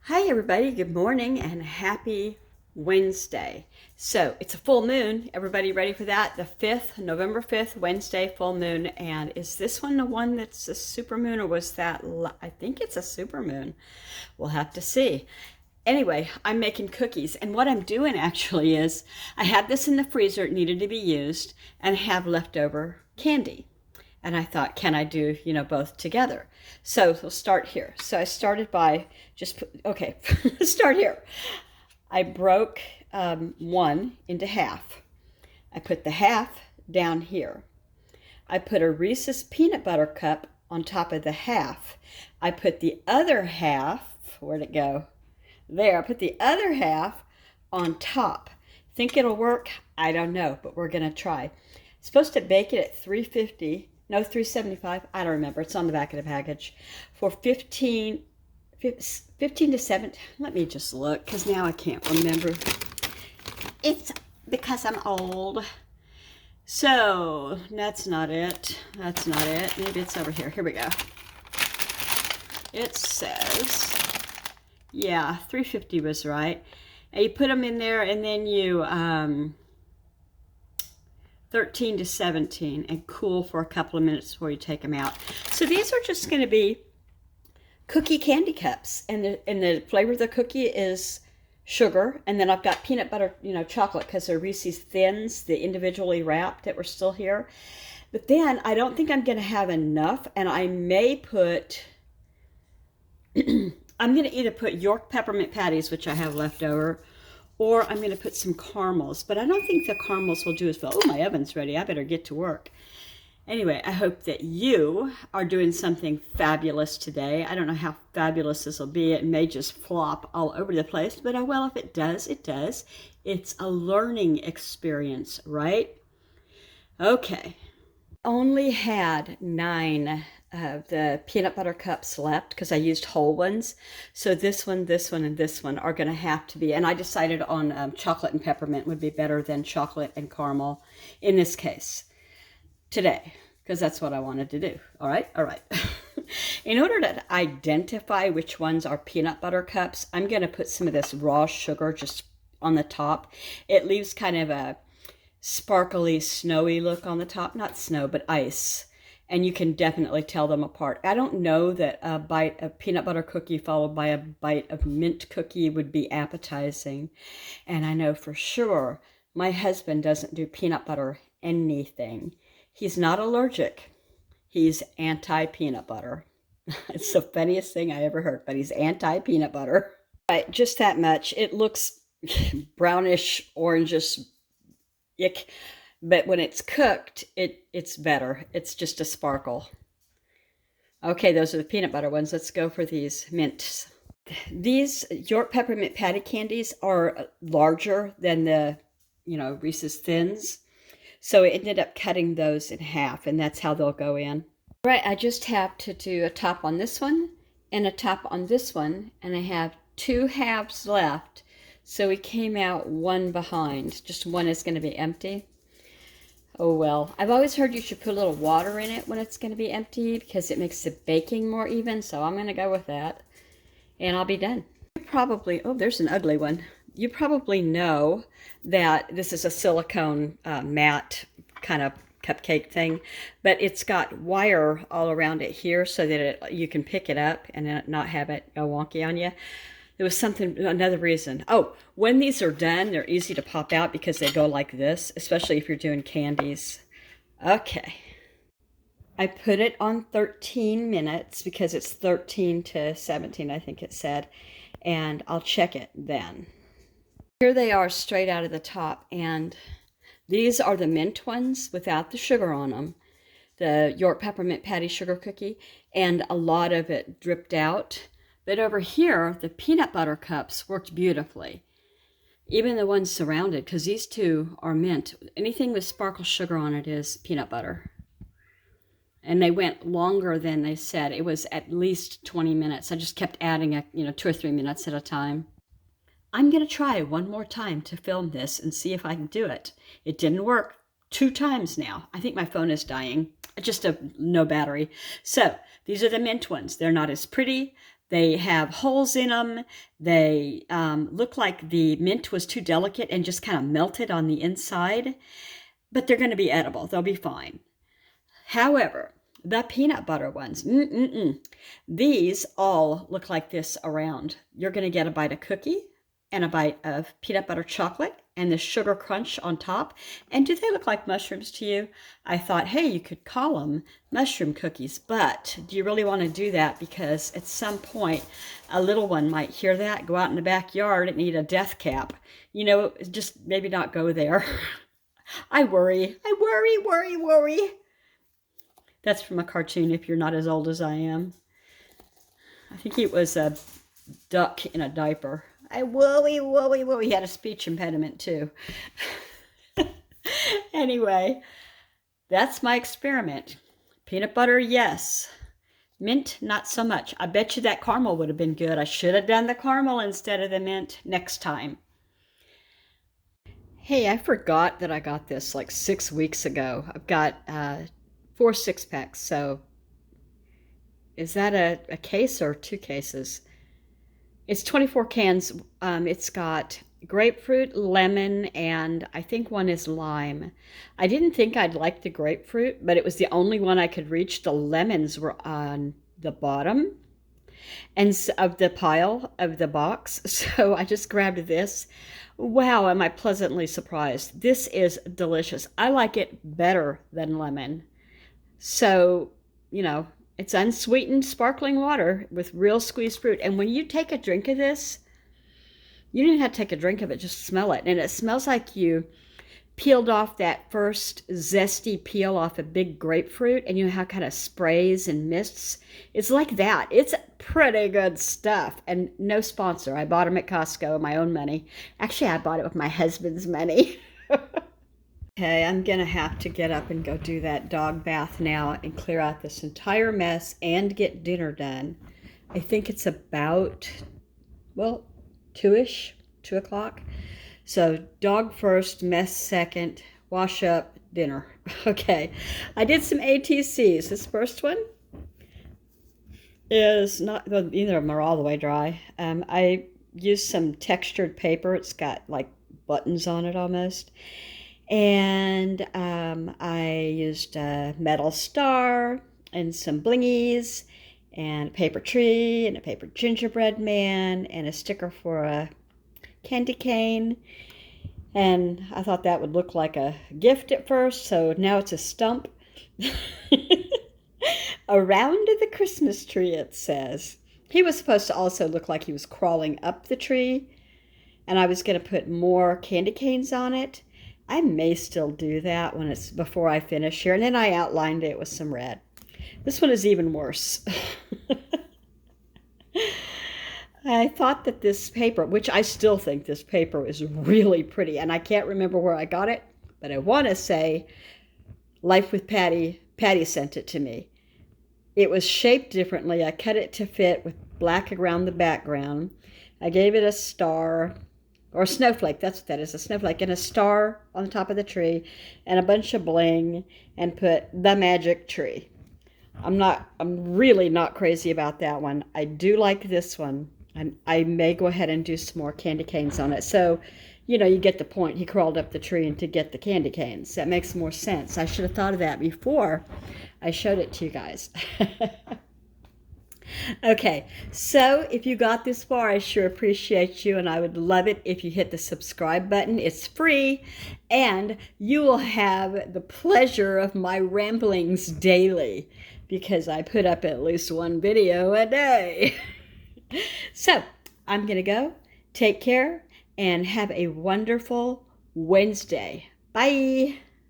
Hi everybody, good morning and happy Wednesday. So it's a full moon. Everybody ready for that? The 5th, November 5th, Wednesday, full moon. And is this one the one that's a super moon or was that, I think it's a super moon. We'll have to see. Anyway, I'm making cookies and what I'm doing actually is I had this in the freezer, it needed to be used, and have leftover candy. And I thought, can I do, both together? So we'll start here. So I started by start here. I broke one into half. I put the half down here. I put a Reese's peanut butter cup on top of the half. I put the other half, where'd it go? There, I put the other half on top. Think it'll work? I don't know, but we're gonna try. Supposed to bake it at 350. No, 375. I don't remember. It's on the back of the package. For 15 to 17. Let me just look, because now I can't remember. It's because I'm old. So, that's not it. That's not it. Maybe it's over here. Here we go. It says, yeah, 350 was right. And you put them in there, and then you 13 to 17 and cool for a couple of minutes before you take them out. So these are just going to be cookie candy cups, and the flavor of the cookie is sugar, and then I've got peanut butter, chocolate, because they're Reese's Thins, the individually wrapped that were still here. But then I don't think I'm going to have enough, and I may put I'm going to either put York peppermint patties, which I have left over, or I'm going to put some caramels, but I don't think the caramels will do as well. Oh, my oven's ready. I better get to work. Anyway, I hope that you are doing something fabulous today. I don't know how fabulous this will be. It may just flop all over the place, but oh well, if it does, it does. It's a learning experience, right? Okay. Only had 9 of the peanut butter cups left because I used whole ones. So this one, and this one are going to have to be, and I decided on chocolate and peppermint would be better than chocolate and caramel in this case today, because that's what I wanted to do. All right. In order to identify which ones are peanut butter cups, I'm going to put some of this raw sugar just on the top. It leaves kind of a sparkly, snowy look on the top. Not snow, but ice. And you can definitely tell them apart. I don't know that a bite of peanut butter cookie followed by a bite of mint cookie would be appetizing. And I know for sure my husband doesn't do peanut butter anything. He's not allergic. He's anti-peanut butter. It's the funniest thing I ever heard, but he's anti-peanut butter. Right, just that much. It looks brownish, orangish, ick. But when it's cooked, it's better. It's just a sparkle. Okay, those are the peanut butter ones. Let's go for these mints. These York peppermint patty candies are larger than the, Reese's Thins. So I ended up cutting those in half, and that's how they'll go in. All right, I just have to do a top on this one and a top on this one, and I have 2 halves left. So we came out one behind. Just one is going to be empty. Oh well, I've always heard you should put a little water in it when it's going to be empty because it makes the baking more even, so I'm going to go with that. And I'll be done. You probably, oh, there's an ugly one. You probably know that this is a silicone matte kind of cupcake thing, but it's got wire all around it here so that you can pick it up and not have it go wonky on you. There was another reason. Oh, when these are done, they're easy to pop out because they go like this, especially if you're doing candies. Okay. I put it on 13 minutes because it's 13 to 17, I think it said, and I'll check it then. Here they are straight out of the top, and these are the mint ones without the sugar on them, the York peppermint patty sugar cookie, and a lot of it dripped out. But over here, the peanut butter cups worked beautifully. Even the ones surrounded, because these two are mint. Anything with sparkle sugar on it is peanut butter. And they went longer than they said. It was at least 20 minutes. I just kept adding 2 or 3 minutes at a time. I'm going to try one more time to film this and see if I can do it. It didn't work 2 times now. I think my phone is dying. Just no battery. So these are the mint ones. They're not as pretty, They have holes in them. They look like the mint was too delicate and just kind of melted on the inside, but they're going to be edible. They'll be fine. However, the peanut butter ones, these all look like this around. You're going to get a bite of cookie and a bite of peanut butter chocolate and the sugar crunch on top. And do they look like mushrooms to you? I thought, hey, you could call them mushroom cookies, but do you really want to do that? Because at some point, a little one might hear that, go out in the backyard and eat a death cap. You know, just maybe not go there. I worry. That's from a cartoon if you're not as old as I am. I think it was a duck in a diaper. I worry. He had a speech impediment too. Anyway, that's my experiment. Peanut butter, yes. Mint, not so much. I bet you that caramel would have been good. I should have done the caramel instead of the mint next time. Hey, I forgot that I got this like 6 weeks ago. I've got 4 6-packs, so is that a case or 2 cases? It's 24 cans. It's got grapefruit, lemon, and I think one is lime. I didn't think I'd like the grapefruit, but it was the only one I could reach. The lemons were on the bottom and of the pile of the box, so I just grabbed this. Wow, am I pleasantly surprised. This is delicious. I like it better than lemon. So, you know, it's unsweetened sparkling water with real squeezed fruit. And when you take a drink of this, you don't even have to take a drink of it, just smell it. And it smells like you peeled off that first zesty peel off a big grapefruit, and you know how it kind of sprays and mists. It's like that. It's pretty good stuff. And no sponsor. I bought them at Costco, my own money. Actually, I bought it with my husband's money. Okay, I'm gonna have to get up and go do that dog bath now and clear out this entire mess and get dinner done. I think it's about, well, 2-ish, 2 o'clock. So dog first, mess second, wash up, dinner. Okay, I did some ATCs. This first one is not, well, neither of them are all the way dry. I used some textured paper. It's got like buttons on it almost. And I used a metal star and some blingies and a paper tree and a paper gingerbread man and a sticker for a candy cane. And I thought that would look like a gift at first, so now it's a stump. Around the Christmas tree, it says. He was supposed to also look like he was crawling up the tree, and I was going to put more candy canes on it. I may still do that when it's before I finish here. And then I outlined it with some red. This one is even worse. I thought that this paper, which I still think this paper is really pretty, and I can't remember where I got it, but I want to say Life with Patty. Patty sent it to me. It was shaped differently. I cut it to fit with black around the background. I gave it a star. Or a snowflake, that's what that is, a snowflake, and a star on the top of the tree, and a bunch of bling, and put the magic tree. I'm really not crazy about that one. I do like this one, and I may go ahead and do some more candy canes on it. So, you know, you get the point. He crawled up the tree and to get the candy canes. That makes more sense. I should have thought of that before I showed it to you guys. Okay, so if you got this far, I sure appreciate you, and I would love it if you hit the subscribe button. It's free, and you will have the pleasure of my ramblings daily because I put up at least 1 video a day. So I'm going to go. Take care and have a wonderful Wednesday. Bye.